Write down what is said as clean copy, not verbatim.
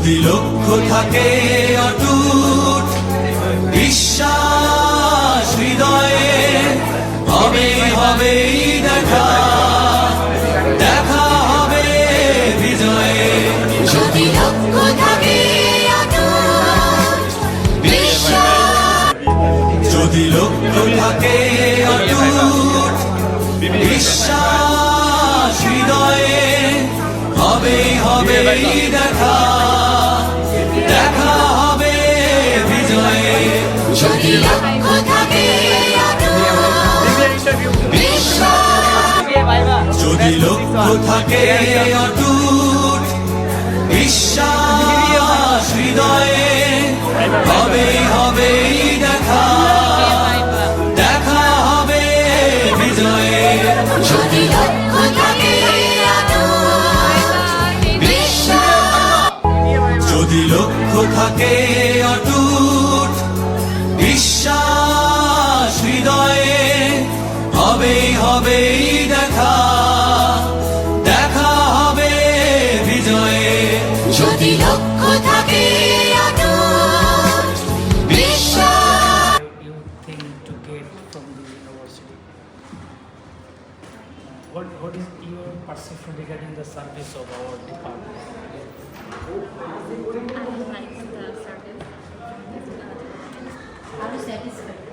যদি লক্ষ্য থাকে অটুট বিশ্বাস হৃদয়ে, হবে হবেই দেখা, দেখা হবে বিজয়ে। যদি লক্ষ্য থাকে অটুট বিশ্বাস, যদি লক্ষ্য থাকে অটুট বিশ্বাস হৃদয়ে, হবে হবেই দেখা, দেখা হবে বিজয়ে। যদি লক্ষ্য থাকে অটুট বিশ্বাস, যদি লক্ষ্য থাকে অটুট বিশ্বাস হৃদয়ে, হবে হবেই দেখা, দেখা হবে বিজয়ে। যদি লক্ষ্য থাকে অটুট বিশ্বাস, যদি লক্ষ্য থাকে অটুট বিশ্বাস হৃদয়ে, হবে হবেই দেখা, দেখা হবে বিজয়ে। যদি লক্ষ্য থাকে অটুট বিশ্বাস। You think to get from the university? What is your perception regarding the service of our department? I like the service. Are you satisfied?